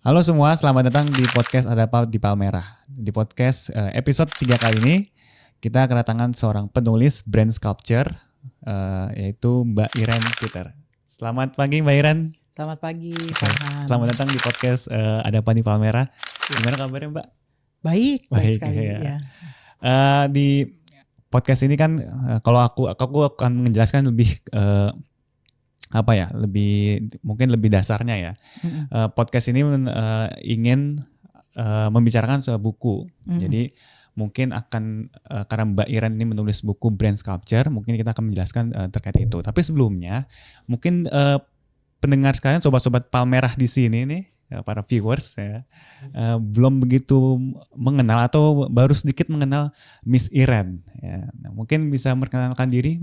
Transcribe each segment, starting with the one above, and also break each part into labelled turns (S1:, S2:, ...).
S1: Halo semua, selamat datang di podcast Ada Apa di Palmerah. Di podcast episode 3 kali ini, kita kedatangan seorang penulis brand sculpture, yaitu Mbak Iren Peter. Selamat pagi Mbak Iren.
S2: Selamat pagi, Farhan.
S1: Selamat datang di podcast Ada Apa di Palmerah. Gimana kabarnya Mbak?
S2: Baik sekali. Ya.
S1: Di podcast ini kan, kalau aku akan menjelaskan lebih mungkin lebih dasarnya ya. Podcast ini ingin membicarakan sebuah buku. Jadi mungkin akan karena Mbak Iren ini menulis buku brand sculpture, mungkin kita akan menjelaskan terkait itu. Tapi sebelumnya mungkin pendengar sekalian, sobat-sobat Palmerah di sini nih, para viewers ya, belum begitu mengenal atau baru sedikit mengenal Miss Iren. Ya. Nah, mungkin bisa memperkenalkan diri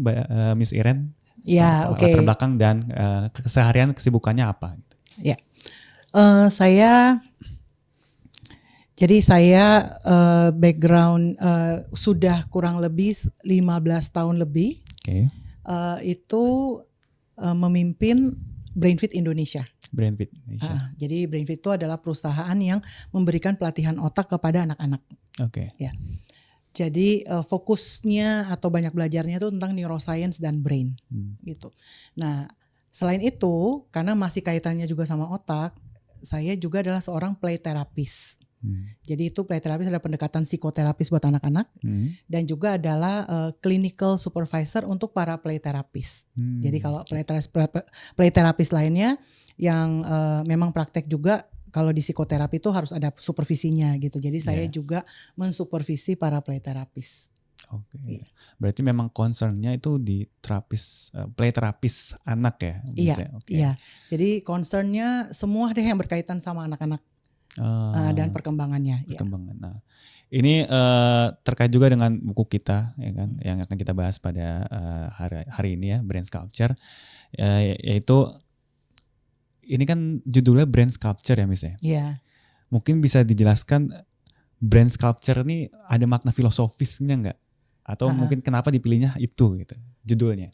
S1: Miss Iren.
S2: Ya, oke.
S1: Latar belakang dan keseharian kesibukannya apa?
S2: Ya, saya background sudah kurang lebih 15 tahun lebih.
S1: Oke.
S2: Itu memimpin BrainFit Indonesia.
S1: BrainFit Indonesia.
S2: Jadi BrainFit itu adalah perusahaan yang memberikan pelatihan otak kepada anak-anak.
S1: Oke.
S2: Ya. Jadi fokusnya atau banyak belajarnya itu tentang neuroscience dan brain gitu. Nah, selain itu karena masih kaitannya juga sama otak, saya juga adalah seorang play therapist. Jadi itu play therapist adalah pendekatan psikoterapis buat anak-anak dan juga adalah clinical supervisor untuk para play therapist. Jadi kalau play therapist lainnya yang memang praktek juga, kalau di psikoterapi itu harus ada supervisinya gitu. Jadi saya juga mensupervisi para play terapis.
S1: Oke. Berarti memang concernnya itu di play terapis anak ya?
S2: Iya. Jadi concernnya semua deh yang berkaitan sama anak-anak dan perkembangannya.
S1: Perkembangan. Nah, ini terkait juga dengan buku kita, ya kan, yang akan kita bahas pada hari ini ya, brand sculpture, yaitu ini kan judulnya brand sculpture ya Miss ya?
S2: Iya.
S1: Mungkin bisa dijelaskan brand sculpture ini ada makna filosofisnya nggak? Atau mungkin kenapa dipilihnya itu gitu judulnya?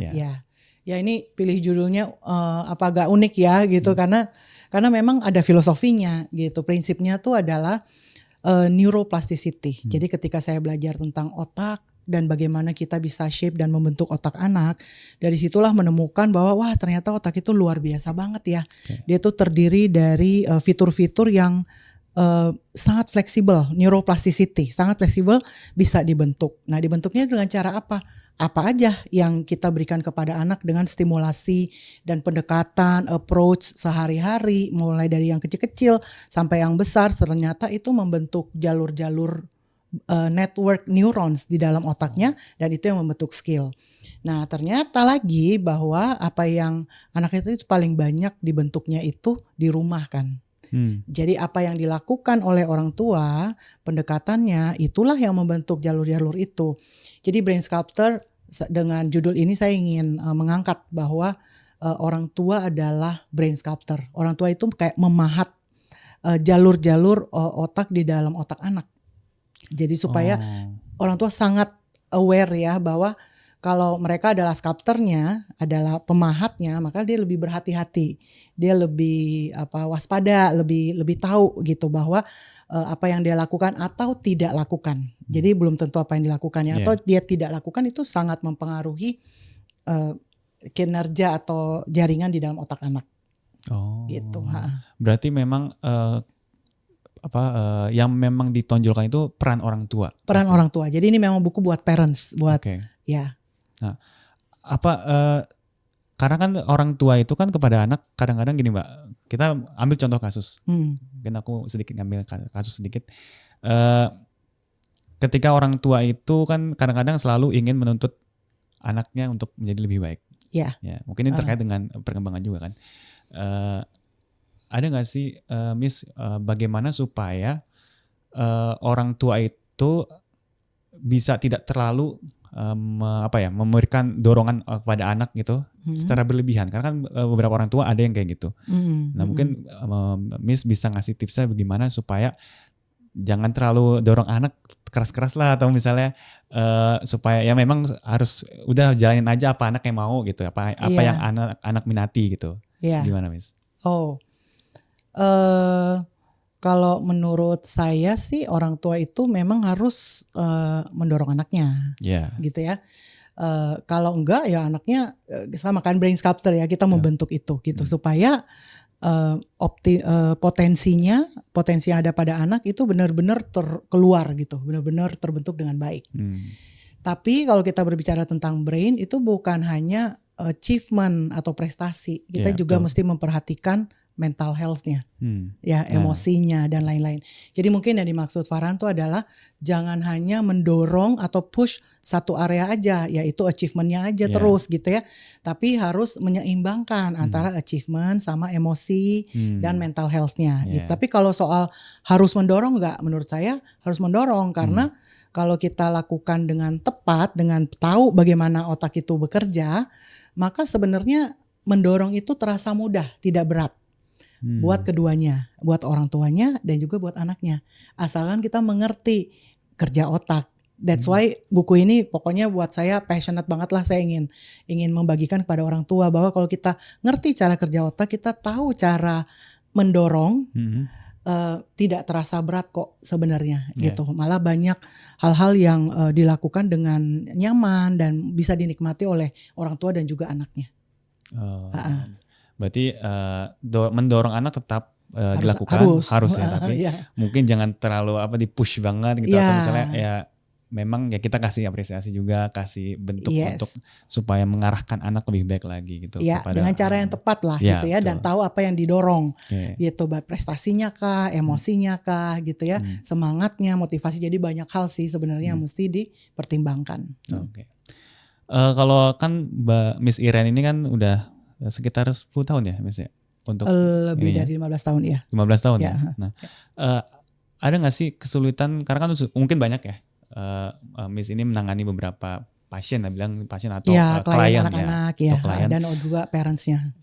S2: Iya. Ya ini pilih judulnya agak unik ya gitu karena memang ada filosofinya gitu. Prinsipnya tuh adalah neuroplasticity. Jadi ketika saya belajar tentang otak dan bagaimana kita bisa shape dan membentuk otak anak, dari situlah menemukan bahwa wah ternyata otak itu luar biasa banget ya. Dia tuh terdiri dari fitur-fitur yang sangat fleksibel, neuroplasticity, sangat fleksibel, bisa dibentuk. Nah, dibentuknya dengan cara apa? Apa aja yang kita berikan kepada anak dengan stimulasi dan pendekatan, approach sehari-hari, mulai dari yang kecil-kecil sampai yang besar, ternyata itu membentuk jalur-jalur network neurons di dalam otaknya dan itu yang membentuk skill. Nah, ternyata lagi bahwa apa yang anak itu paling banyak dibentuknya itu di rumah kan. Jadi apa yang dilakukan oleh orang tua, pendekatannya itulah yang membentuk jalur-jalur itu. Jadi Brain Sculptor dengan judul ini saya ingin mengangkat bahwa orang tua adalah Brain Sculptor. Orang tua itu kayak memahat jalur-jalur otak di dalam otak anak. Jadi supaya orang tua sangat aware ya bahwa kalau mereka adalah sculptornya, adalah pemahatnya, maka dia lebih berhati-hati, dia lebih waspada, lebih tahu gitu bahwa apa yang dia lakukan atau tidak lakukan. Jadi belum tentu apa yang dilakukannya atau dia tidak lakukan itu sangat mempengaruhi kinerja atau jaringan di dalam otak anak. Gitu.
S1: Berarti memang yang memang ditonjolkan itu peran orang tua.
S2: Peran orang tua. Jadi ini memang buku buat parents, buat ya.
S1: Nah, karena kan orang tua itu kan kepada anak kadang-kadang gini Mbak, kita ambil contoh kasus. Mungkin aku sedikit ngambil kasus sedikit. Ketika orang tua itu kan kadang-kadang selalu ingin menuntut anaknya untuk menjadi lebih baik. Ya, mungkin ini terkait dengan perkembangan juga kan. Ada nggak sih Miss bagaimana supaya orang tua itu bisa tidak terlalu memberikan dorongan kepada anak gitu secara berlebihan, karena kan beberapa orang tua ada yang kayak gitu. Nah mungkin Miss bisa ngasih tipsnya bagaimana supaya jangan terlalu dorong anak keras-keras lah, atau misalnya supaya ya memang harus udah jalanin aja apa anak yang mau gitu, apa yang anak minati gitu. Gimana Miss?
S2: Kalau menurut saya sih orang tua itu memang harus mendorong anaknya, gitu ya. Kalau enggak ya anaknya sama kan brain sculptor ya, kita membentuk itu gitu supaya potensi yang ada pada anak itu benar-benar keluar gitu, benar-benar terbentuk dengan baik. Tapi kalau kita berbicara tentang brain itu bukan hanya achievement atau prestasi, kita juga mesti memperhatikan mental health-nya, ya emosinya dan lain-lain. Jadi mungkin yang dimaksud Farhan itu adalah jangan hanya mendorong atau push satu area aja, yaitu achievement-nya aja terus gitu ya. Tapi harus menyeimbangkan antara achievement sama emosi dan mental health-nya. Gitu. Tapi kalau soal harus mendorong enggak, menurut saya harus mendorong karena kalau kita lakukan dengan tepat, dengan tahu bagaimana otak itu bekerja, maka sebenarnya mendorong itu terasa mudah, tidak berat. Buat keduanya, buat orang tuanya dan juga buat anaknya. Asalkan kita mengerti kerja otak. That's why buku ini pokoknya buat saya passionate banget lah. Saya ingin membagikan kepada orang tua bahwa kalau kita ngerti cara kerja otak, kita tahu cara mendorong, tidak terasa berat kok sebenarnya gitu. Malah banyak hal-hal yang dilakukan dengan nyaman dan bisa dinikmati oleh orang tua dan juga anaknya.
S1: Berarti mendorong anak tetap dilakukan harus ya, tapi mungkin jangan terlalu di-push banget gitu atau misalnya ya memang ya kita kasih apresiasi juga, kasih bentuk untuk supaya mengarahkan anak lebih baik lagi gitu.
S2: Kepada, dengan cara yang tepat lah gitu ya, dan tahu apa yang didorong gitu, baik prestasinya kah, emosinya kah gitu ya, semangatnya, motivasi. Jadi banyak hal sih sebenarnya yang mesti dipertimbangkan.
S1: Kalau kan Mbak Miss Iren ini kan udah sekitar 10 tahun ya Miss ya? Untuk
S2: lebih dari 15 tahun ya.
S1: 15 tahun ya. Nah, ada gak sih kesulitan, karena kan mungkin banyak ya, Miss ini menangani beberapa pasien, bilang pasien atau klien
S2: anak-anak
S1: klien.
S2: Dan juga parentsnya.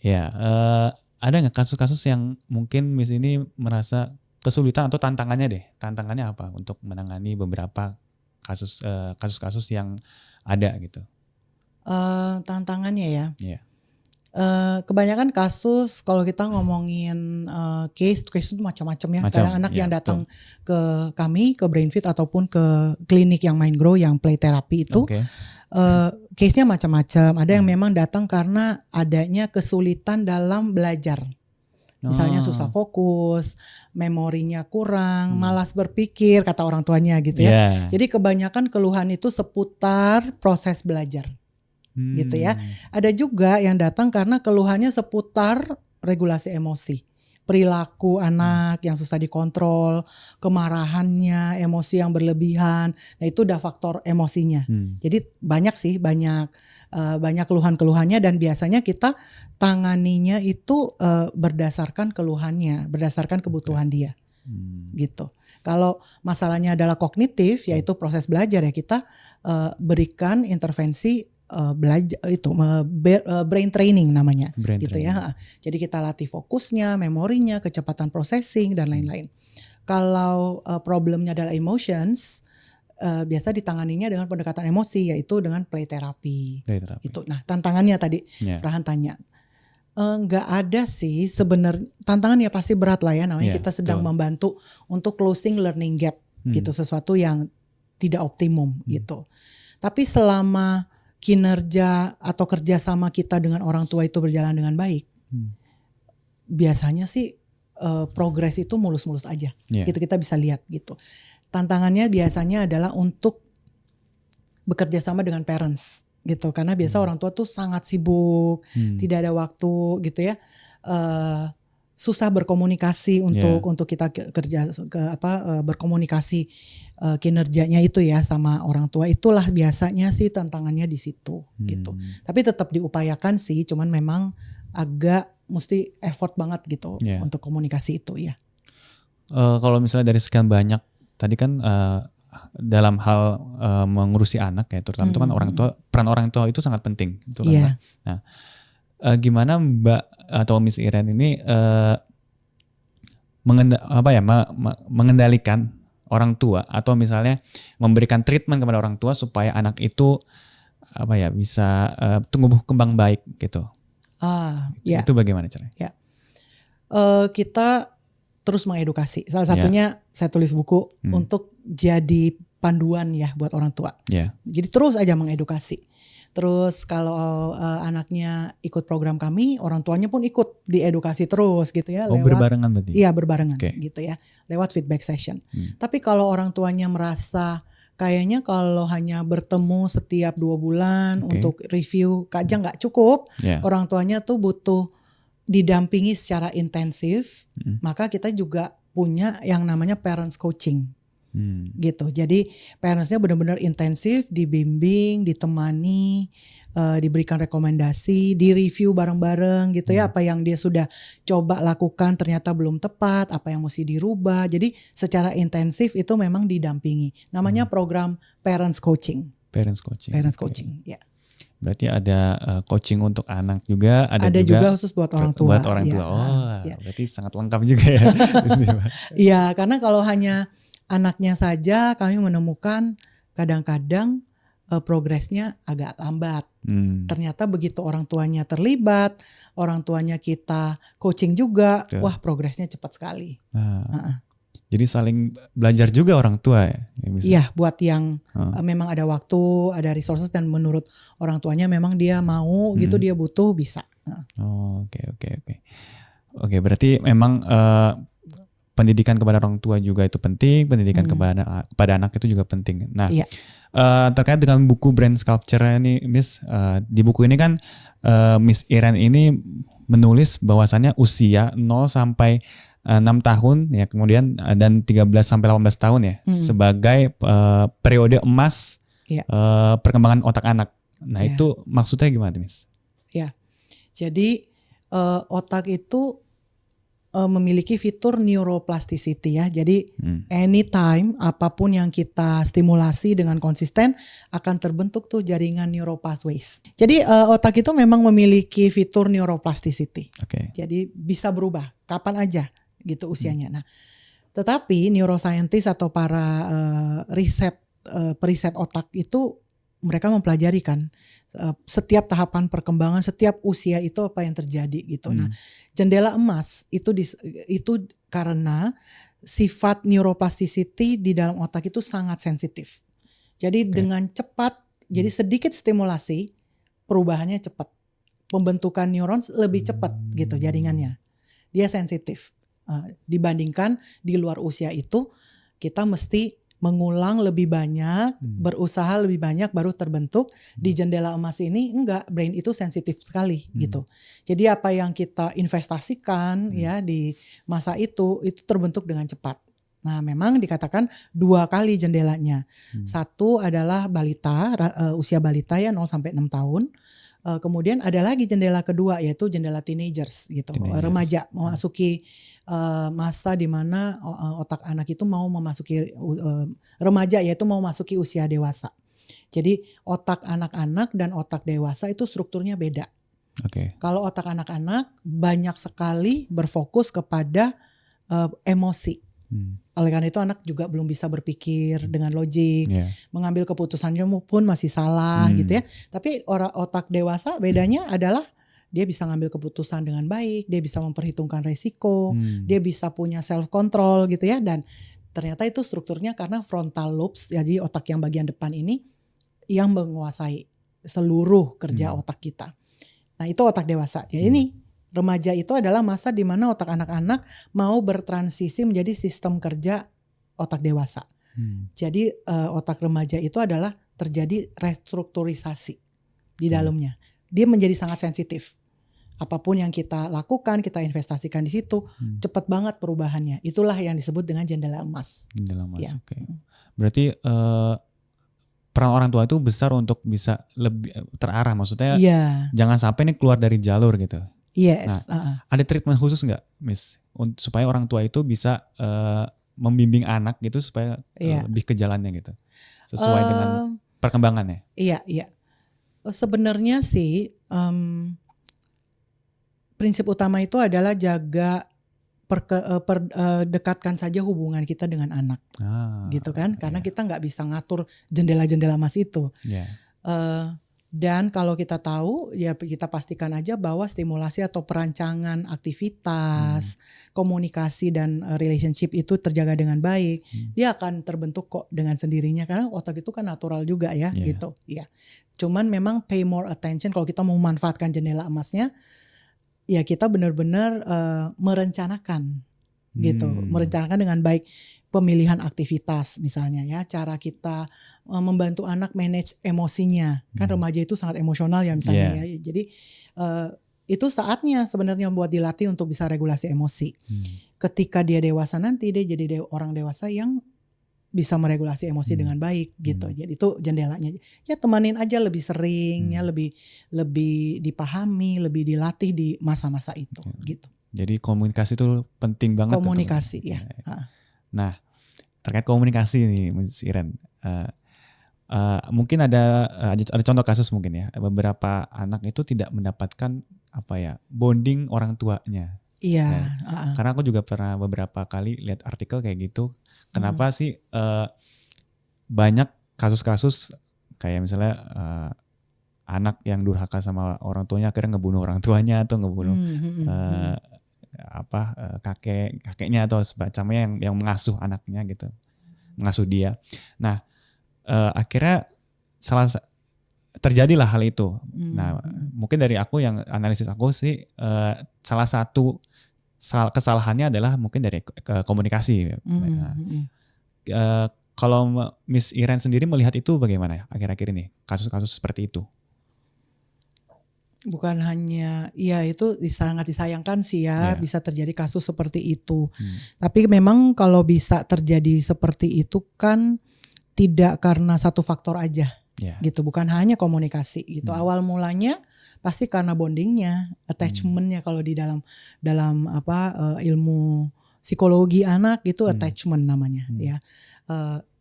S1: Ada gak kasus-kasus yang mungkin Miss ini merasa kesulitan atau tantangannya apa untuk menangani beberapa kasus-kasus yang ada gitu?
S2: Tantangannya ya. Kebanyakan kasus kalau kita ngomongin case itu macam-macam ya. Karena anak yang datang ke kami, ke BrainFit ataupun ke klinik yang Mindgrow yang play therapy itu, case-nya macam-macam. Ada yang memang datang karena adanya kesulitan dalam belajar. Misalnya susah fokus, memorinya kurang, malas berpikir kata orang tuanya gitu ya. Jadi kebanyakan keluhan itu seputar proses belajar. Gitu ya. Ada juga yang datang karena keluhannya seputar regulasi emosi, perilaku anak yang susah dikontrol, kemarahannya, emosi yang berlebihan. Nah itu udah faktor emosinya. Jadi banyak keluhan-keluhannya, dan biasanya kita tanganinya itu berdasarkan keluhannya, berdasarkan kebutuhan dia. Gitu. Kalau masalahnya adalah kognitif, yaitu proses belajar ya, kita berikan intervensi belajar itu brain training namanya, ya. Jadi kita latih fokusnya, memorinya, kecepatan processing dan lain-lain. Kalau problemnya adalah emotions, biasa ditanganinya dengan pendekatan emosi, yaitu dengan play therapy. Itu. Nah tantangannya tadi Farhan tanya, nggak ada sih sebenarnya. Tantangannya pasti berat lah ya, namanya kita sedang membantu untuk closing learning gap gitu, sesuatu yang tidak optimum gitu. Tapi selama kinerja atau kerjasama kita dengan orang tua itu berjalan dengan baik, biasanya sih progres itu mulus-mulus aja. Gitu kita bisa lihat gitu. Tantangannya biasanya adalah untuk bekerja sama dengan parents gitu, karena biasa orang tua tuh sangat sibuk, tidak ada waktu gitu ya. Susah berkomunikasi untuk kita berkomunikasi kinerjanya itu ya sama orang tua. Itulah biasanya sih tantangannya di situ gitu. Tapi tetap diupayakan sih, cuman memang agak mesti effort banget gitu untuk komunikasi itu ya.
S1: Kalau misalnya dari sekian banyak tadi kan dalam hal mengurusi anak ya, terutama itu kan orang tua, peran orang tua itu sangat penting itu kan. Nah, gimana Mbak atau Miss Iren ini mengendalikan orang tua, atau misalnya memberikan treatment kepada orang tua supaya anak itu bisa tumbuh kembang baik gitu. Itu bagaimana caranya?
S2: Kita terus mengedukasi. Salah satunya saya tulis buku untuk jadi panduan ya buat orang tua. Jadi terus aja mengedukasi. Terus kalau anaknya ikut program kami, orang tuanya pun ikut diedukasi terus gitu ya.
S1: Berbarengan berarti?
S2: Iya berbarengan gitu ya, lewat feedback session. Tapi kalau orang tuanya merasa kayaknya kalau hanya bertemu setiap 2 bulan untuk review aja nggak cukup, orang tuanya tuh butuh didampingi secara intensif, maka kita juga punya yang namanya parents coaching. Gitu. Jadi parentsnya benar-benar intensif, dibimbing, ditemani, diberikan rekomendasi, direview bareng-bareng gitu ya, apa yang dia sudah coba lakukan ternyata belum tepat, apa yang mesti dirubah. Jadi secara intensif itu memang didampingi. Namanya program parents coaching.
S1: Parents coaching.
S2: Ya.
S1: Berarti ada coaching untuk anak juga, ada
S2: juga khusus buat orang tua.
S1: Buat orang tua. Berarti sangat lengkap juga ya.
S2: Iya, karena kalau hanya anaknya saja kami menemukan kadang-kadang progresnya agak lambat. Ternyata begitu orang tuanya terlibat, orang tuanya kita coaching juga, wah progresnya cepat sekali.
S1: Jadi saling belajar juga orang tua ya?
S2: Iya, buat yang memang ada waktu, ada resources dan menurut orang tuanya memang dia mau gitu, dia butuh, bisa.
S1: Oke, berarti memang pendidikan kepada orang tua juga itu penting, pendidikan kepada anak itu juga penting. Nah, terkait dengan buku Brain Sculpture ini, Miss, di buku ini kan Miss Iren ini menulis bahwasannya usia 0 sampai 6 tahun ya, kemudian dan 13 sampai 18 tahun ya sebagai periode emas perkembangan otak anak. Nah, itu maksudnya gimana, Miss?
S2: Ya. Jadi otak itu memiliki fitur neuroplasticity ya. Jadi anytime apapun yang kita stimulasi dengan konsisten akan terbentuk tuh jaringan neuropathways. Jadi otak itu memang memiliki fitur neuroplasticity. Jadi bisa berubah kapan aja gitu usianya. Nah, tetapi neuroscientist atau para periset otak itu mereka mempelajari kan setiap tahapan perkembangan, setiap usia itu apa yang terjadi gitu. Nah, jendela emas itu karena sifat neuroplasticity di dalam otak itu sangat sensitif. Jadi dengan cepat, jadi sedikit stimulasi perubahannya cepat. Pembentukan neuron lebih cepat gitu jaringannya. Dia sensitif. Dibandingkan di luar usia itu kita mesti mengulang lebih banyak, berusaha lebih banyak baru terbentuk. Di jendela emas ini enggak, brain itu sensitif sekali gitu. Jadi apa yang kita investasikan ya di masa itu terbentuk dengan cepat. Nah, memang dikatakan 2 kali jendelanya. Satu adalah balita, usia balita ya 0 sampai 6 tahun. Kemudian ada lagi jendela kedua yaitu jendela teenagers gitu, remaja memasuki masa di mana otak anak itu mau memasuki remaja, yaitu mau memasuki usia dewasa. Jadi otak anak-anak dan otak dewasa itu strukturnya beda. Kalau otak anak-anak banyak sekali berfokus kepada emosi. Oleh karena itu anak juga belum bisa berpikir dengan logik, mengambil keputusannya pun masih salah gitu ya. Tapi otak dewasa bedanya adalah dia bisa ngambil keputusan dengan baik, dia bisa memperhitungkan resiko, dia bisa punya self control gitu ya. Dan ternyata itu strukturnya karena frontal lobes, jadi otak yang bagian depan ini yang menguasai seluruh kerja otak kita. Nah, itu otak dewasa. Jadi ini remaja itu adalah masa di mana otak anak-anak mau bertransisi menjadi sistem kerja otak dewasa. Jadi otak remaja itu adalah terjadi restrukturisasi di dalamnya. Dia menjadi sangat sensitif. Apapun yang kita lakukan, kita investasikan di situ, cepat banget perubahannya. Itulah yang disebut dengan jendela emas.
S1: Jendela emas, Berarti peran orang tua itu besar untuk bisa lebih terarah. Maksudnya jangan sampai ini keluar dari jalur gitu.
S2: Yes.
S1: Nah, ada treatment khusus nggak, Miss, supaya orang tua itu bisa membimbing anak gitu supaya lebih ke jalannya gitu, sesuai dengan perkembangannya?
S2: Iya. Sebenarnya sih prinsip utama itu adalah jaga dekatkan saja hubungan kita dengan anak, gitu kan? Karena kita nggak bisa ngatur jendela-jendela emas itu. Dan kalau kita tahu, ya kita pastikan aja bahwa stimulasi atau perancangan aktivitas, komunikasi dan relationship itu terjaga dengan baik, dia akan terbentuk kok dengan sendirinya, karena otak itu kan natural juga ya, gitu. Ya. Cuman memang pay more attention kalau kita mau memanfaatkan jendela emasnya, ya kita benar-benar merencanakan, gitu, merencanakan dengan baik. Pemilihan aktivitas misalnya ya, cara kita membantu anak manage emosinya, kan remaja itu sangat emosional ya misalnya ya, jadi itu saatnya sebenarnya buat dilatih untuk bisa regulasi emosi. Ketika dia dewasa nanti dia jadi orang dewasa yang bisa meregulasi emosi dengan baik gitu. Jadi itu jendelanya ya, temanin aja lebih sering ya, lebih dipahami, lebih dilatih di masa-masa itu gitu.
S1: Jadi komunikasi itu penting banget.
S2: Komunikasi ya.
S1: Nah, terkait komunikasi nih, Ms. Iren, mungkin ada contoh kasus mungkin ya, beberapa anak itu tidak mendapatkan bonding orang tuanya.
S2: Iya.
S1: Karena aku juga pernah beberapa kali lihat artikel kayak gitu. Kenapa sih banyak kasus-kasus kayak misalnya anak yang durhaka sama orang tuanya akhirnya ngebunuh orang tuanya atau ngebunuh kakeknya atau semacamnya yang mengasuh anaknya gitu, mengasuh dia. Nah, akhirnya terjadilah hal itu. Nah, mungkin dari aku yang analisis aku sih salah satu kesalahannya adalah mungkin dari komunikasi. Kalau Miss Iren sendiri melihat itu bagaimana ya akhir-akhir ini kasus-kasus seperti itu?
S2: Bukan hanya, ya itu sangat disayangkan sih ya, bisa terjadi kasus seperti itu. Tapi memang kalau bisa terjadi seperti itu kan tidak karena satu faktor aja, gitu. Bukan hanya komunikasi gitu. Awal mulanya pasti karena bondingnya, attachmentnya kalau di dalam ilmu psikologi anak itu attachment namanya ya.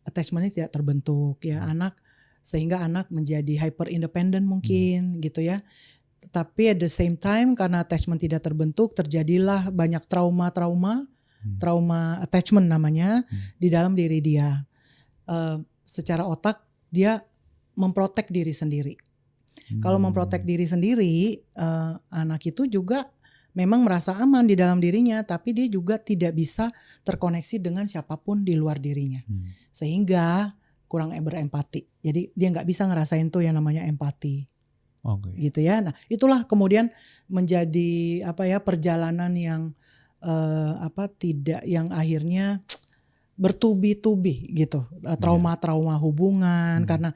S2: Attachmentnya tidak terbentuk ya anak, sehingga anak menjadi hyper independent mungkin gitu ya. Tapi at the same time karena attachment tidak terbentuk, terjadilah banyak trauma attachment namanya di dalam diri dia. Secara otak dia memprotek diri sendiri. Kalau memprotek diri sendiri, anak itu juga memang merasa aman di dalam dirinya, tapi dia juga tidak bisa terkoneksi dengan siapapun di luar dirinya, sehingga kurang berempati. Jadi dia nggak bisa ngerasain tuh yang namanya empati. Gitu ya. Nah, itulah kemudian menjadi perjalanan yang yang akhirnya bertubi-tubi gitu. Trauma-trauma hubungan karena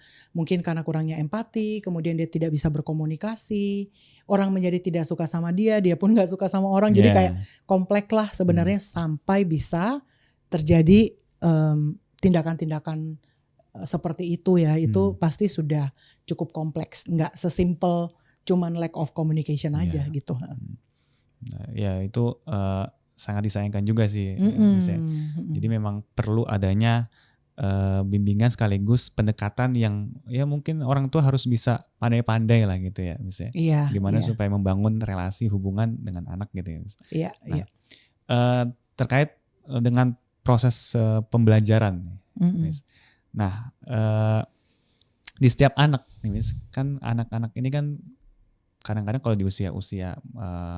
S2: kurangnya empati, kemudian dia tidak bisa berkomunikasi. Orang menjadi tidak suka sama dia pun nggak suka sama orang. Jadi kayak kompleks lah sebenarnya sampai bisa terjadi tindakan-tindakan seperti itu ya. Itu pasti sudah cukup kompleks, nggak sesimpel cuman lack of communication aja gitu.
S1: Nah, ya itu sangat disayangkan juga sih. Jadi memang perlu adanya bimbingan sekaligus pendekatan yang ya mungkin orang tua harus bisa pandai-pandai lah gitu ya misalnya. Gimana supaya membangun relasi hubungan dengan anak gitu ya. Terkait dengan proses pembelajaran. Nah, di setiap anak nih Miss, kan anak-anak ini kan kadang-kadang kalau di usia-usia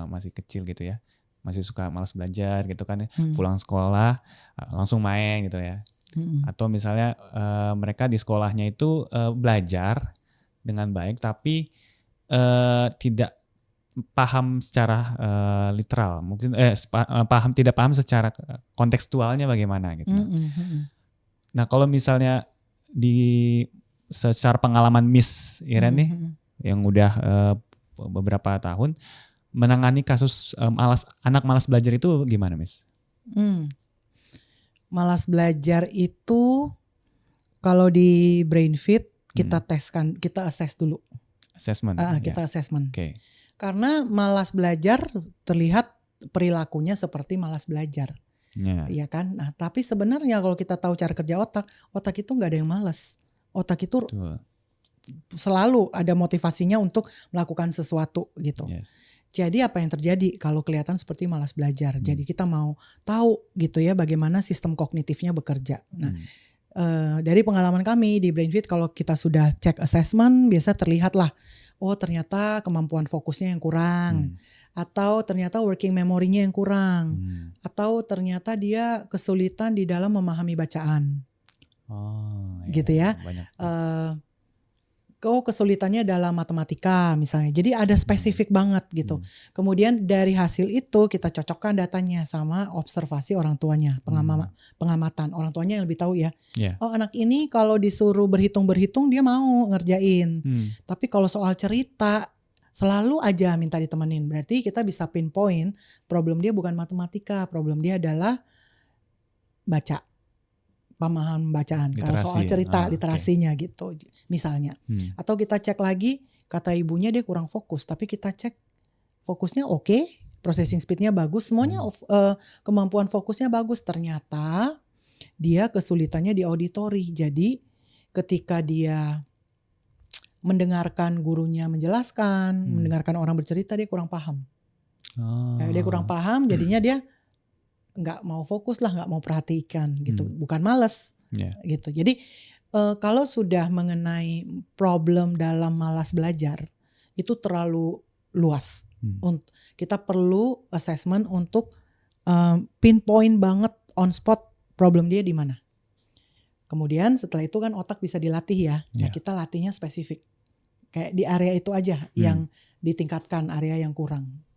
S1: masih kecil gitu ya, masih suka malas belajar gitu kan, pulang sekolah langsung main gitu ya. Atau misalnya mereka di sekolahnya itu belajar dengan baik tapi tidak paham secara literal, mungkin tidak paham secara kontekstualnya bagaimana gitu. Nah, kalau misalnya secara pengalaman Miss Iren nih yang udah beberapa tahun menangani kasus anak malas belajar itu gimana, Miss?
S2: Malas belajar itu kalau di BrainFit kita teskan, kita assess dulu.
S1: Assessment.
S2: Kita assessment. Karena malas belajar terlihat perilakunya seperti malas belajar. Iya kan? Nah, tapi sebenarnya kalau kita tahu cara kerja otak itu nggak ada yang malas. Otak itu selalu ada motivasinya untuk melakukan sesuatu gitu. Jadi apa yang terjadi kalau kelihatan seperti malas belajar? Jadi kita mau tahu gitu ya bagaimana sistem kognitifnya bekerja. Nah, dari pengalaman kami di BrainFit, kalau kita sudah cek assessment, biasa terlihat lah, oh ternyata kemampuan fokusnya yang kurang, atau ternyata working memory-nya yang kurang, atau ternyata dia kesulitan di dalam memahami bacaan, gitu ya. Kesulitannya dalam matematika misalnya. Jadi ada spesifik banget gitu. Kemudian dari hasil itu kita cocokkan datanya sama observasi orang tuanya, pengamatan orang tuanya yang lebih tahu ya. Oh anak ini kalau disuruh berhitung dia mau ngerjain. Tapi kalau soal cerita selalu aja minta ditemenin. Berarti kita bisa pinpoint problem dia bukan matematika, problem dia adalah baca. Pemahaman bacaan, kalau soal cerita literasinya gitu misalnya. Atau kita cek lagi, kata ibunya dia kurang fokus, tapi kita cek fokusnya oke, processing speednya bagus, semuanya kemampuan fokusnya bagus. Ternyata dia kesulitannya di auditori. Jadi ketika dia mendengarkan gurunya menjelaskan, mendengarkan orang bercerita, dia kurang paham. Dia kurang paham, jadinya dia nggak mau fokus lah, nggak mau perhatikan gitu, bukan males gitu. Jadi kalau sudah mengenai problem dalam malas belajar itu terlalu luas. Kita perlu assessment untuk pinpoint banget on spot problem dia di mana. Kemudian setelah itu kan otak bisa dilatih ya. Nah kita latihnya spesifik, kayak di area itu aja yang ditingkatkan, area yang kurang.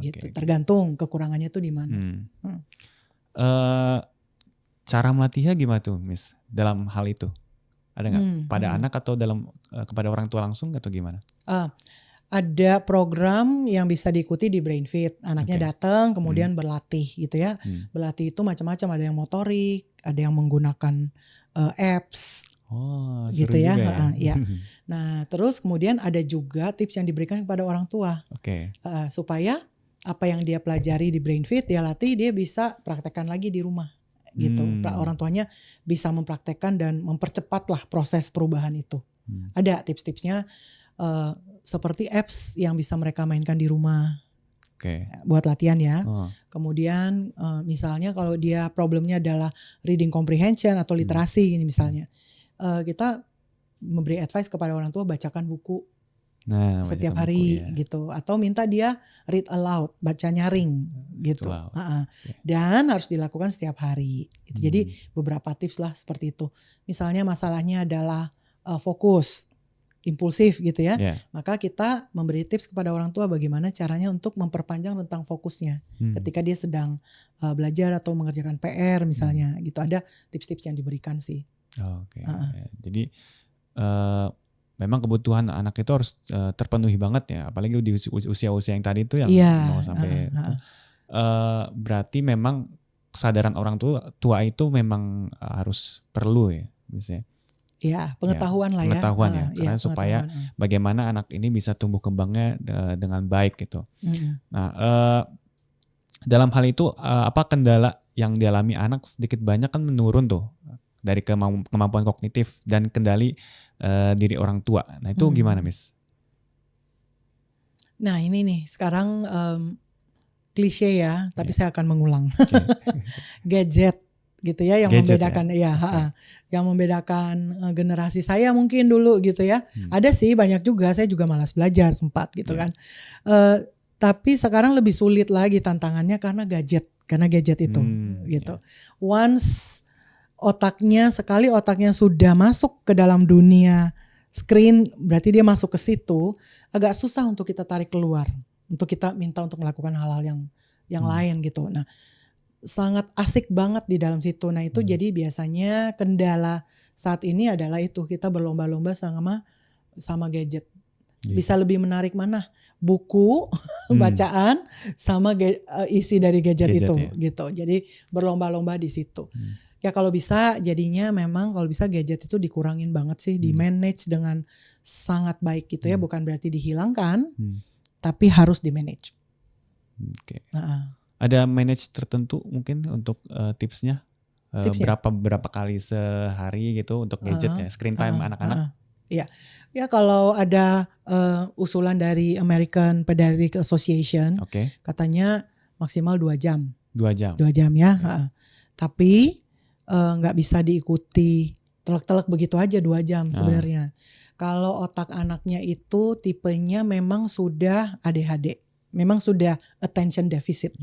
S2: Gitu. Tergantung kekurangannya tuh di mana.
S1: Cara melatihnya gimana tuh, Miss? Dalam hal itu ada nggak pada anak atau kepada orang tua langsung atau gimana?
S2: Ada program yang bisa diikuti di BrainFit. Anaknya datang kemudian berlatih gitu ya. Berlatih itu macam-macam. Ada yang motorik, ada yang menggunakan apps. Gitu ya. Ya. Nah terus kemudian ada juga tips yang diberikan kepada orang tua. Supaya apa yang dia pelajari di BrainFit dia latih, dia bisa praktekkan lagi di rumah gitu. Orang tuanya bisa mempraktekkan dan mempercepatlah proses perubahan itu. Ada tips-tipsnya seperti apps yang bisa mereka mainkan di rumah. Buat latihan ya. Kemudian misalnya kalau dia problemnya adalah reading comprehension atau literasi ini misalnya. Kita memberi advice kepada orang tua, bacakan buku setiap hari gitu, atau minta dia read aloud, baca nyaring gitu. Dan harus dilakukan setiap hari gitu. Jadi beberapa tips lah seperti itu. Misalnya masalahnya adalah fokus impulsif gitu ya, maka kita memberi tips kepada orang tua bagaimana caranya untuk memperpanjang rentang fokusnya ketika dia sedang belajar atau mengerjakan PR misalnya gitu. Ada tips-tips yang diberikan sih.
S1: Jadi memang kebutuhan anak itu harus terpenuhi banget ya, apalagi di usia-usia yang tadi itu yang mau sampai berarti memang kesadaran orang tua itu memang harus perlu ya, misalnya.
S2: Pengetahuan lah ya.
S1: Pengetahuan ya, karena supaya bagaimana anak ini bisa tumbuh kembangnya dengan baik gitu. Nah, dalam hal itu apa kendala yang dialami anak sedikit banyak kan menurun tuh dari kemampuan kognitif dan kendali diri orang tua. Nah itu gimana, Miss?
S2: Nah ini nih sekarang klise ya, tapi saya akan mengulang. Gadget gitu ya yang membedakan yang membedakan generasi saya mungkin dulu gitu ya. Ada sih banyak juga, saya juga malas belajar sempat gitu kan. Tapi sekarang lebih sulit lagi tantangannya karena gadget itu gitu. Once otaknya sudah masuk ke dalam dunia screen, berarti dia masuk ke situ, agak susah untuk kita tarik keluar, untuk kita minta untuk melakukan hal-hal yang lain gitu. Nah, sangat asik banget di dalam situ. Nah, itu jadi biasanya kendala saat ini adalah itu, kita berlomba-lomba sama gadget. Bisa lebih menarik mana? Buku, bacaan sama isi dari gadget itu gitu. Jadi berlomba-lomba di situ. Ya kalau bisa jadinya memang kalau bisa gadget itu dikurangin banget sih, di manage dengan sangat baik gitu ya, bukan berarti dihilangkan, tapi harus di manage.
S1: Ada manage tertentu mungkin untuk tipsnya? Berapa kali sehari gitu untuk gadget ya, screen time anak-anak?
S2: Ya kalau ada usulan dari American Pediatric Association, katanya maksimal 2 jam.
S1: 2 jam.
S2: 2 jam ya. Tapi nggak bisa diikuti telak-telak begitu aja 2 jam sebenarnya. Kalau otak anaknya itu tipenya memang sudah ADHD, memang sudah attention deficit,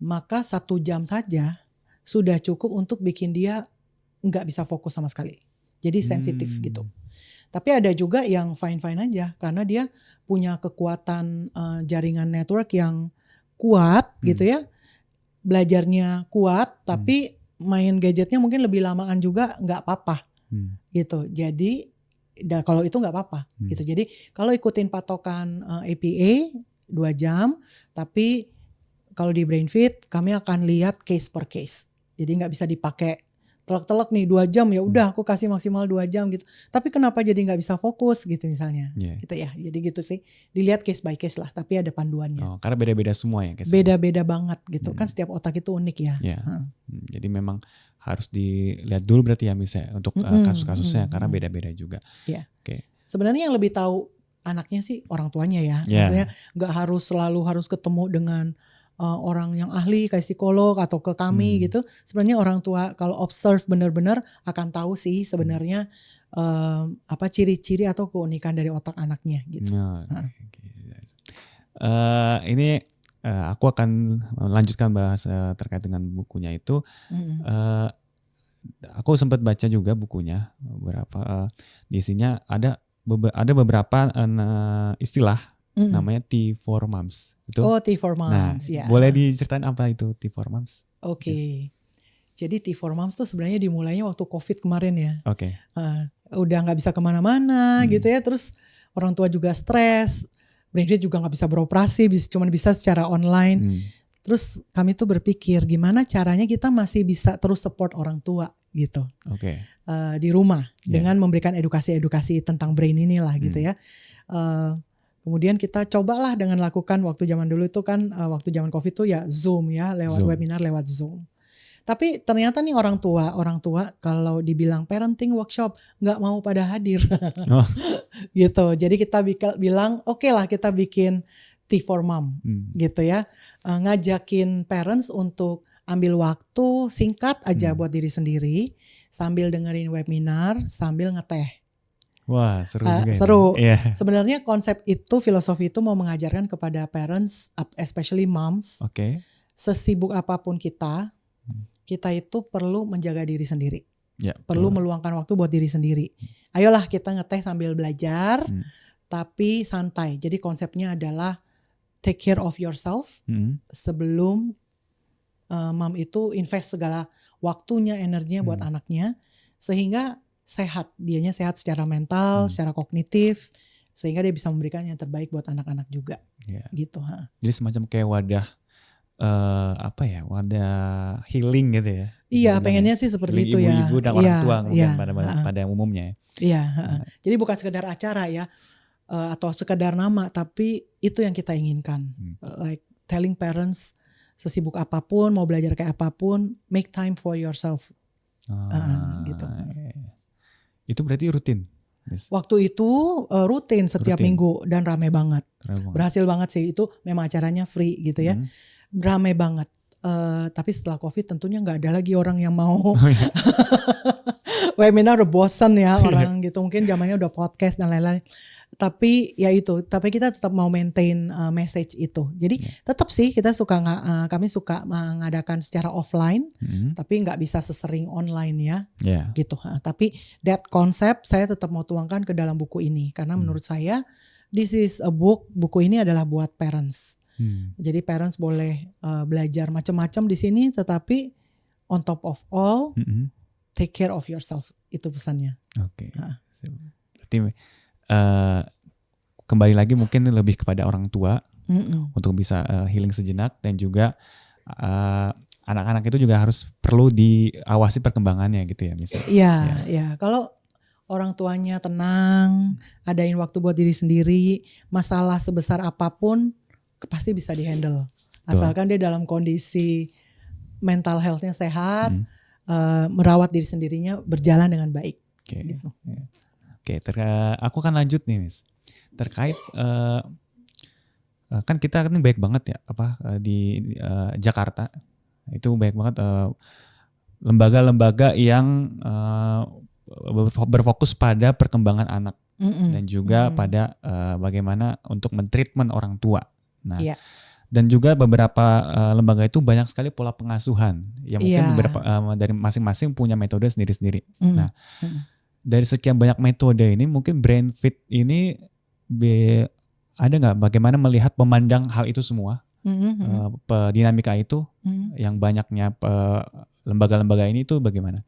S2: maka 1 jam saja sudah cukup untuk bikin dia nggak bisa fokus sama sekali. Jadi sensitif gitu. Tapi ada juga yang fine-fine aja karena dia punya kekuatan jaringan network yang kuat gitu ya. Belajarnya kuat tapi main gadgetnya mungkin lebih lamaan juga nggak apa-apa gitu. Jadi kalau itu nggak apa-apa gitu. Jadi kalau ikutin patokan APA 2 jam, tapi kalau di BrainFit kami akan lihat case per case. Jadi nggak bisa dipakai telak-telak nih 2 jam ya udah aku kasih maksimal 2 jam gitu. Tapi kenapa jadi nggak bisa fokus gitu misalnya. Gitu ya. Jadi gitu sih. Dilihat case by case lah, tapi ada panduannya.
S1: Oh, karena beda-beda semua ya.
S2: Beda-beda banget gitu. Kan setiap otak itu unik ya.
S1: Jadi memang harus dilihat dulu berarti ya misalnya untuk kasus-kasusnya karena beda-beda juga.
S2: Okay. Sebenarnya yang lebih tahu anaknya sih orang tuanya ya. Maksudnya nggak harus ketemu dengan orang yang ahli kayak psikolog atau ke kami gitu. Sebenarnya orang tua kalau observe benar-benar akan tahu sih sebenarnya apa ciri-ciri atau keunikan dari otak anaknya gitu.
S1: Ini aku akan melanjutkan bahas terkait dengan bukunya itu. Aku sempat baca juga bukunya beberapa di isinya ada beberapa istilah. Namanya T for Moms. Betul?
S2: Oh, T for Moms.
S1: Nah, boleh diceritain apa itu T for Moms?
S2: Oke. Jadi T for Moms tuh sebenarnya dimulainya waktu COVID kemarin ya. Udah nggak bisa kemana-mana gitu ya. Terus orang tua juga stres. BrainFit juga nggak bisa beroperasi, cuma bisa secara online. Terus kami tuh berpikir gimana caranya kita masih bisa terus support orang tua gitu. Di rumah dengan memberikan edukasi-edukasi tentang brain inilah gitu ya. Kemudian kita cobalah dengan lakukan waktu zaman dulu itu kan waktu zaman COVID tuh ya Zoom ya, lewat webinar lewat Zoom. Tapi ternyata nih orang tua kalau dibilang parenting workshop nggak mau pada hadir. Gitu. Jadi kita bilang oke lah kita bikin T for Mom gitu ya. Ngajakin parents untuk ambil waktu singkat aja buat diri sendiri sambil dengerin webinar sambil ngeteh.
S1: Wah, seru juga.
S2: Seru. Sebenarnya konsep itu, filosofi itu mau mengajarkan kepada parents, especially moms, sesibuk apapun kita itu perlu menjaga diri sendiri. Perlu meluangkan waktu buat diri sendiri. Ayolah kita ngeteh sambil belajar, tapi santai. Jadi konsepnya adalah take care of yourself sebelum mom itu invest segala waktunya, energinya buat anaknya, sehingga sehat, dianya sehat secara mental, secara kognitif, sehingga dia bisa memberikan yang terbaik buat anak-anak juga, gitu.
S1: Jadi semacam kayak wadah wadah healing gitu ya?
S2: Iya, pengennya sih seperti itu ya.
S1: Ibu-ibu dan orang tua mungkin pada umumnya.
S2: Jadi bukan sekedar acara ya, atau sekedar nama, tapi itu yang kita inginkan. Like telling parents sesibuk apapun, mau belajar kayak apapun, make time for yourself, gitu.
S1: Itu berarti rutin?
S2: Waktu itu rutin setiap minggu dan rame banget. Berhasil banget sih, itu memang acaranya free gitu ya. Rame banget. Tapi setelah COVID tentunya gak ada lagi orang yang mau webinar, udah bosan ya orang gitu. Mungkin zamannya udah podcast dan lain-lain. Tapi ya itu, tapi kita tetap mau maintain message itu. Jadi tetap sih kita kami suka mengadakan secara offline, tapi nggak bisa sesering online ya, gitu. Tapi that concept saya tetap mau tuangkan ke dalam buku ini karena menurut saya this is a book. Buku ini adalah buat parents. Jadi parents boleh belajar macam-macam di sini, tetapi on top of all, take care of yourself, itu pesannya.
S1: Berarti kembali lagi mungkin lebih kepada orang tua untuk bisa healing sejenak, dan juga anak-anak itu juga harus perlu diawasi perkembangannya gitu ya misalnya.
S2: Iya. Kalau orang tuanya tenang, adain waktu buat diri sendiri, masalah sebesar apapun pasti bisa dihandle. Asalkan dia dalam kondisi mental health-nya sehat, merawat diri sendirinya berjalan dengan baik. Gitu.
S1: Aku akan lanjut nih, Miss. Terkait kan kita kan baik banget ya di Jakarta. Itu baik banget lembaga-lembaga yang berfokus pada perkembangan anak dan juga pada bagaimana untuk mentreatment orang tua. Nah, dan juga beberapa lembaga itu banyak sekali pola pengasuhan yang mungkin beberapa dari masing-masing punya metode sendiri-sendiri. Nah, dari sekian banyak metode ini mungkin Brain Fit ini ada nggak bagaimana melihat memandang hal itu semua, dinamika itu yang banyaknya lembaga-lembaga ini itu bagaimana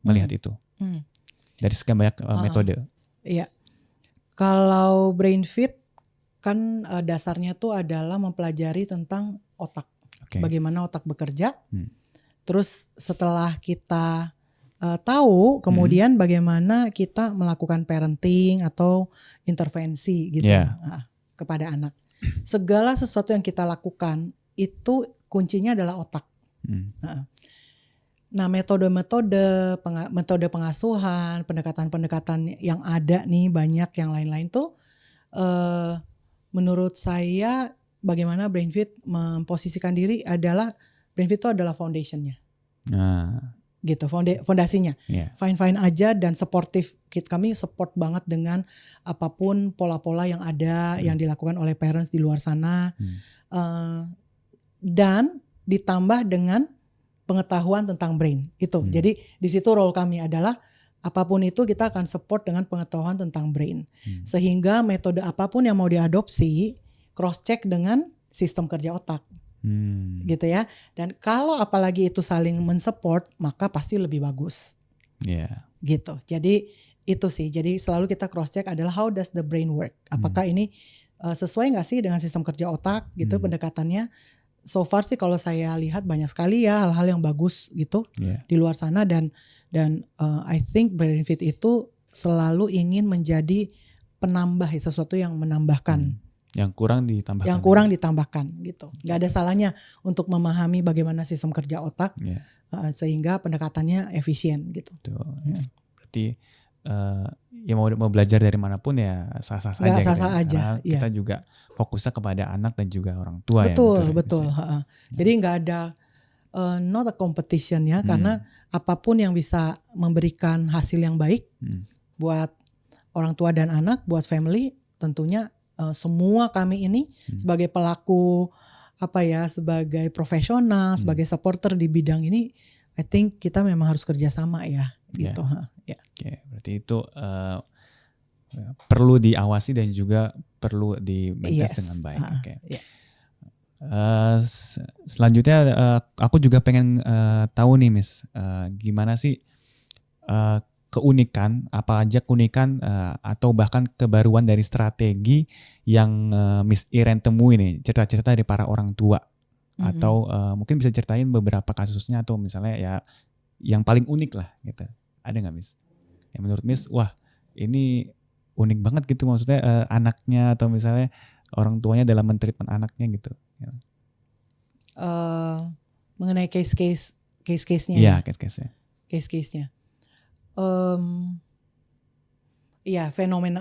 S1: melihat itu dari sekian banyak metode?
S2: Iya, kalau Brain Fit kan dasarnya tuh adalah mempelajari tentang otak, bagaimana otak bekerja. Terus setelah kita tahu, kemudian bagaimana kita melakukan parenting atau intervensi gitu kepada anak. Segala sesuatu yang kita lakukan itu kuncinya adalah otak. Nah, metode pengasuhan, pendekatan-pendekatan yang ada nih banyak yang lain-lain tuh menurut saya bagaimana Brain Fit memposisikan diri adalah Brain Fit itu adalah foundationnya. Gitu, fondasinya. Fine-fine aja dan supportive. Kami support banget dengan apapun pola-pola yang ada yang dilakukan oleh parents di luar sana. Dan ditambah dengan pengetahuan tentang brain itu. Jadi di situ role kami adalah apapun itu kita akan support dengan pengetahuan tentang brain. Sehingga metode apapun yang mau diadopsi cross check dengan sistem kerja otak. Gitu ya. Dan kalau apalagi itu saling mensupport maka pasti lebih bagus. Gitu. Jadi itu sih. Jadi selalu kita cross check adalah how does the brain work? Apakah ini sesuai nggak sih dengan sistem kerja otak gitu pendekatannya? So far sih kalau saya lihat banyak sekali ya hal-hal yang bagus gitu di luar sana dan I think Brain Fit itu selalu ingin menjadi penambah sesuatu yang menambahkan.
S1: Yang kurang ditambahkan.
S2: Yang kurang ditambahkan gitu. Gak ada salahnya untuk memahami bagaimana sistem kerja otak sehingga pendekatannya efisien gitu.
S1: Berarti ya mau belajar dari manapun ya sah-sah saja.
S2: Sah-sah aja.
S1: Kita juga fokusnya kepada anak dan juga orang tua.
S2: Betul. Jadi nggak ada not a competition ya, karena apapun yang bisa memberikan hasil yang baik buat orang tua dan anak, buat family, tentunya semua kami ini sebagai pelaku sebagai profesional, sebagai supporter di bidang ini, I think kita memang harus kerjasama ya. Gitu.
S1: Berarti itu perlu diawasi dan juga perlu di-manage dengan baik. Selanjutnya aku juga pengen tahu nih Miss, gimana sih keunikan, apa aja keunikan atau bahkan kebaruan dari strategi yang Miss Iren temui nih, cerita-cerita dari para orang tua atau mungkin bisa ceritain beberapa kasusnya atau misalnya ya yang paling unik lah gitu. Ada nggak Miss? Yang menurut Miss, wah ini unik banget gitu, maksudnya anaknya atau misalnya orang tuanya dalam mentreatment anaknya gitu.
S2: Mengenai case-case-nya.
S1: Iya, case-case-nya.
S2: Case-case-nya. Iya,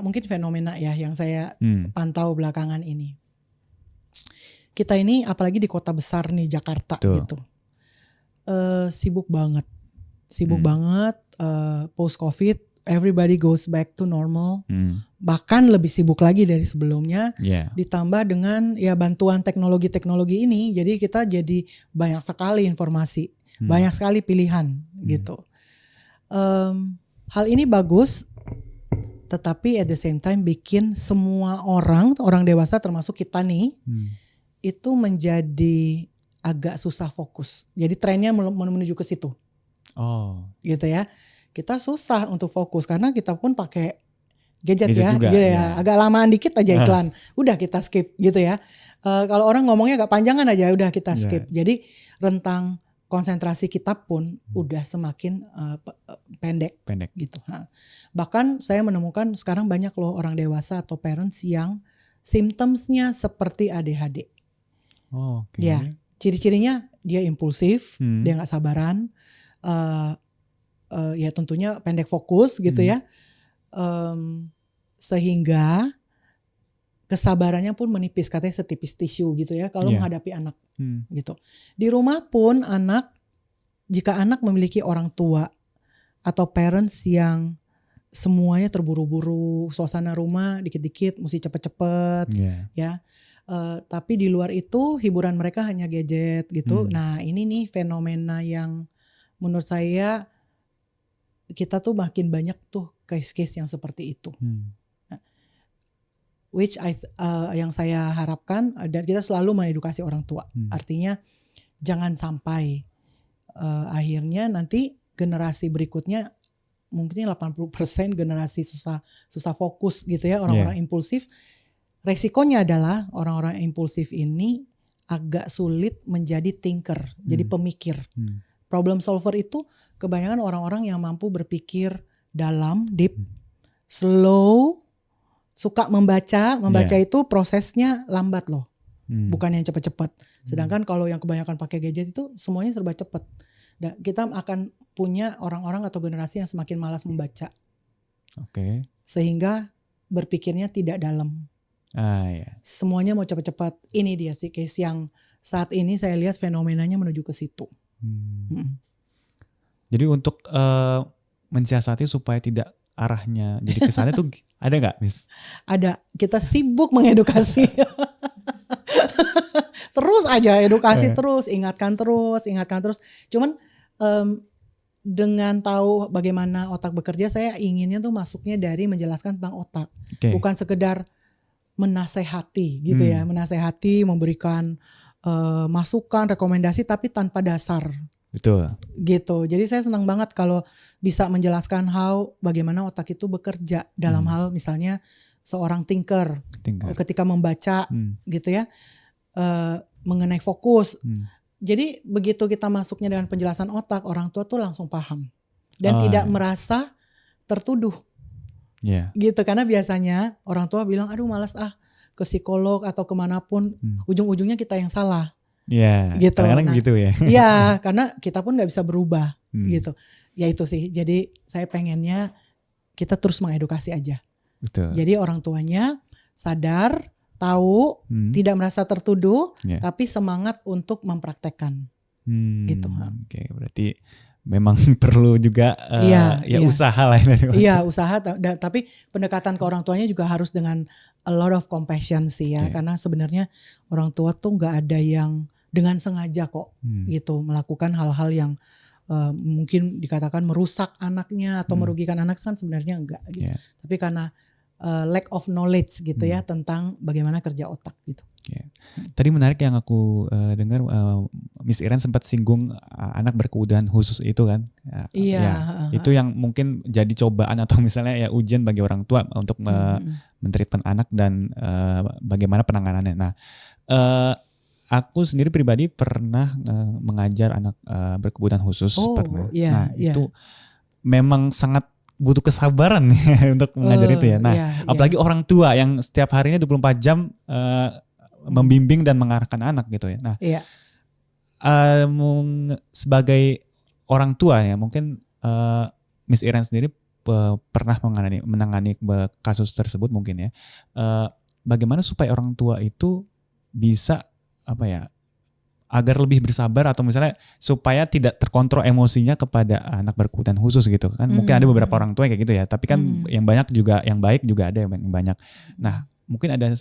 S2: mungkin fenomena ya yang saya pantau belakangan ini. Kita ini apalagi di kota besar nih Jakarta gitu. Sibuk banget. Post Covid, everybody goes back to normal. Bahkan lebih sibuk lagi dari sebelumnya. Ditambah dengan ya bantuan teknologi ini, jadi kita jadi banyak sekali informasi, banyak sekali pilihan gitu. Hal ini bagus, tetapi at the same time bikin semua orang dewasa termasuk kita nih itu menjadi agak susah fokus. Jadi trennya menuju ke situ. Gitu ya. Kita susah untuk fokus karena kita pun pakai gadget ya.
S1: Juga,
S2: agak lamaan dikit aja iklan. Udah kita skip gitu ya. Kalau orang ngomongnya agak panjangan aja udah kita skip. Jadi rentang konsentrasi kita pun udah semakin pendek gitu. Bahkan saya menemukan sekarang banyak loh orang dewasa atau parents yang symptomsnya seperti ADHD. Ya, ciri-cirinya dia impulsif, dia nggak sabaran. Ya tentunya pendek fokus gitu ya, sehingga kesabarannya pun menipis, katanya setipis tisu gitu ya kalau menghadapi anak gitu. Di rumah pun anak jika anak memiliki orang tua atau parents yang semuanya terburu-buru, suasana rumah dikit-dikit mesti cepet-cepet, ya. Tapi di luar itu hiburan mereka hanya gadget gitu. Nah ini nih fenomena yang menurut saya kita tuh makin banyak tuh case-case yang seperti itu. Which yang saya harapkan dan kita selalu mengedukasi orang tua. Artinya jangan sampai akhirnya nanti generasi berikutnya mungkin 80% generasi susah fokus gitu ya, orang-orang impulsif. Resikonya adalah orang-orang impulsif ini agak sulit menjadi thinker, jadi pemikir. Problem solver itu kebanyakan orang-orang yang mampu berpikir dalam, deep, slow, suka membaca itu prosesnya lambat loh, bukan yang cepat-cepat. Sedangkan kalau yang kebanyakan pakai gadget itu semuanya serba cepat. Dan kita akan punya orang-orang atau generasi yang semakin malas membaca, sehingga berpikirnya tidak dalam. Semuanya mau cepat-cepat. Ini dia sih case yang saat ini saya lihat fenomenanya menuju ke situ.
S1: Jadi untuk mensiasati supaya tidak arahnya jadi kesana tuh ada nggak, Miss?
S2: Ada. Kita sibuk mengedukasi. Terus aja edukasi terus, ingatkan terus. Cuman dengan tahu bagaimana otak bekerja, saya inginnya tuh masuknya dari menjelaskan tentang otak, bukan sekedar menasehati gitu ya, menasehati, memberikan masukan, rekomendasi, tapi tanpa dasar.
S1: Betul.
S2: Gitu. Jadi saya senang banget kalau bisa menjelaskan bagaimana otak itu bekerja dalam hal misalnya seorang thinker. Ketika membaca gitu ya, mengenai fokus. Jadi begitu kita masuknya dengan penjelasan otak, orang tua tuh langsung paham dan tidak merasa tertuduh. Gitu, karena biasanya orang tua bilang, aduh malas ke psikolog atau kemanapun, ujung-ujungnya kita yang salah. Gitu.
S1: Kadang-kadang gitu ya.
S2: Iya, karena kita pun nggak bisa berubah gitu. Ya itu sih. Jadi saya pengennya kita terus mengedukasi aja.
S1: Betul.
S2: Jadi orang tuanya sadar, tahu, tidak merasa tertuduh, tapi semangat untuk mempraktekkan. Gitu.
S1: Berarti memang perlu juga usaha lah.
S2: Iya, usaha. Tapi pendekatan ke orang tuanya juga harus dengan a lot of compassion sih ya. Karena sebenarnya orang tua tuh nggak ada yang dengan sengaja kok gitu melakukan hal-hal yang mungkin dikatakan merusak anaknya atau merugikan anak, kan sebenarnya enggak gitu. Tapi karena lack of knowledge gitu ya tentang bagaimana kerja otak gitu.
S1: Tadi menarik yang aku dengar, Miss Iren sempat singgung anak berkebutuhan khusus itu kan. Itu yang mungkin jadi cobaan atau misalnya ya ujian bagi orang tua untuk men-treatment anak dan bagaimana penanganannya. Nah, aku sendiri pribadi pernah mengajar anak berkebutuhan khusus pernah. Itu memang sangat butuh kesabaran untuk mengajar itu ya. Nah, apalagi orang tua yang setiap harinya 24 jam membimbing dan mengarahkan anak gitu ya. Nah, sebagai orang tua ya, mungkin Miss Iren sendiri pernah menangani kasus tersebut mungkin ya. Bagaimana supaya orang tua itu bisa agar lebih bersabar atau misalnya supaya tidak terkontrol emosinya kepada anak berkebutuhan khusus gitu kan. Mungkin ada beberapa orang tua yang kayak gitu ya, tapi kan yang banyak juga, yang baik juga ada yang banyak. Nah, mungkin ada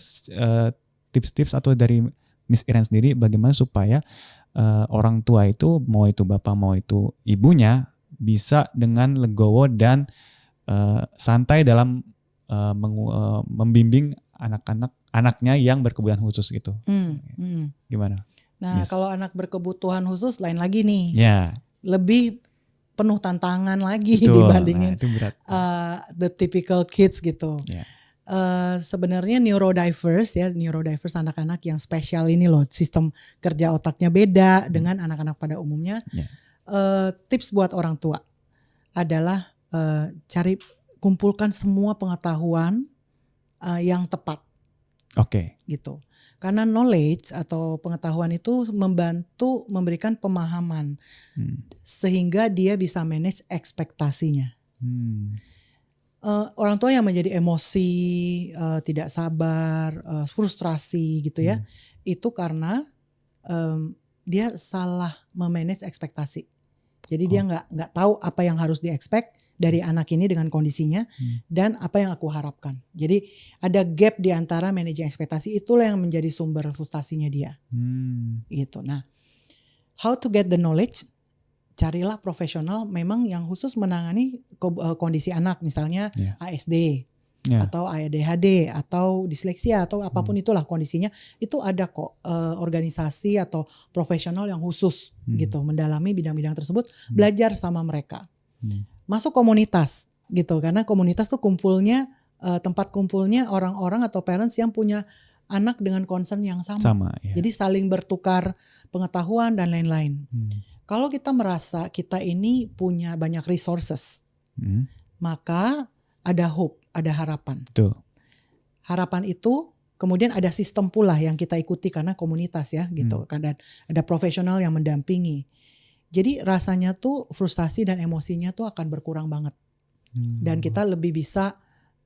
S1: tips-tips atau dari Miss Iren sendiri bagaimana supaya orang tua itu, mau itu bapak mau itu ibunya, bisa dengan legowo dan santai dalam membimbing anaknya yang berkebutuhan khusus gitu. Gimana?
S2: Nah, kalau anak berkebutuhan khusus lain lagi nih. Lebih penuh tantangan lagi dibandingin the typical kids gitu. Sebenarnya neurodiverse anak-anak yang spesial ini loh, sistem kerja otaknya beda dengan anak-anak pada umumnya. Tips buat orang tua adalah kumpulkan semua pengetahuan yang tepat. Gitu. Karena knowledge atau pengetahuan itu membantu memberikan pemahaman sehingga dia bisa manage ekspektasinya. Orang tua yang menjadi emosi, tidak sabar, frustrasi gitu ya, itu karena dia salah memanage ekspektasi. Jadi dia nggak tahu apa yang harus di-expect dari anak ini dengan kondisinya dan apa yang aku harapkan. Jadi ada gap di antara managing ekspektasi, itulah yang menjadi sumber frustasinya dia. Gitu. Nah, how to get the knowledge? Carilah profesional memang yang khusus menangani kondisi anak, misalnya ASD atau ADHD atau disleksia atau apapun itulah kondisinya. Itu ada kok organisasi atau profesional yang khusus gitu mendalami bidang-bidang tersebut, belajar sama mereka. Masuk komunitas gitu, karena komunitas tuh kumpulnya tempat kumpulnya orang-orang atau parents yang punya anak dengan concern yang sama. Jadi saling bertukar pengetahuan dan lain-lain. Kalau kita merasa kita ini punya banyak resources, maka ada hope, ada harapan.
S1: Betul.
S2: Harapan itu kemudian ada sistem pula yang kita ikuti karena komunitas ya gitu. Dan ada profesional yang mendampingi. Jadi rasanya tuh frustasi dan emosinya tuh akan berkurang banget. Dan kita lebih bisa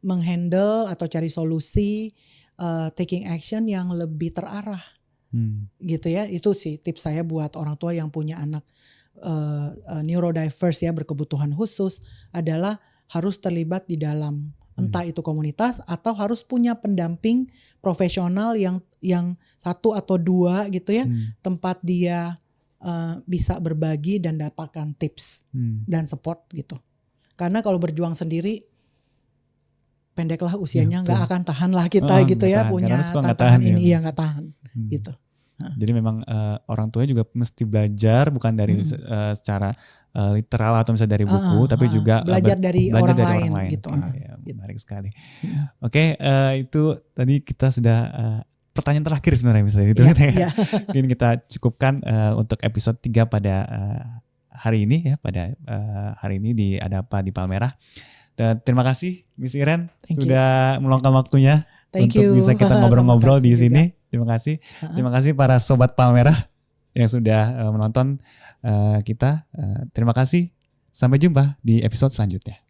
S2: menghandle atau cari solusi, taking action yang lebih terarah. Gitu ya. Itu sih tips saya buat orang tua yang punya anak neurodiverse ya, berkebutuhan khusus, adalah harus terlibat di dalam entah itu komunitas atau harus punya pendamping profesional yang satu atau dua gitu ya, tempat dia bisa berbagi dan dapatkan tips dan support gitu. Karena kalau berjuang sendiri pendeklah usianya, nggak akan tahan lah kita gitu ya, punya tantangan ini yang nggak tahan gitu.
S1: Jadi memang orang tuanya juga mesti belajar bukan dari secara literal atau misalnya dari buku, tapi juga
S2: belajar dari orang lain gitu.
S1: Ya, menarik sekali. Oke, itu tadi kita sudah pertanyaan terakhir sebenarnya misalnya itu mungkin kita cukupkan untuk episode 3 pada hari ini ya, pada hari ini di Ada Apa di Palmerah. Terima kasih Miss Iren sudah meluangkan waktunya untuk bisa kita ngobrol-ngobrol di sini. Terima kasih. Terima kasih para sobat Palmerah yang sudah menonton kita. Terima kasih. Sampai jumpa di episode selanjutnya.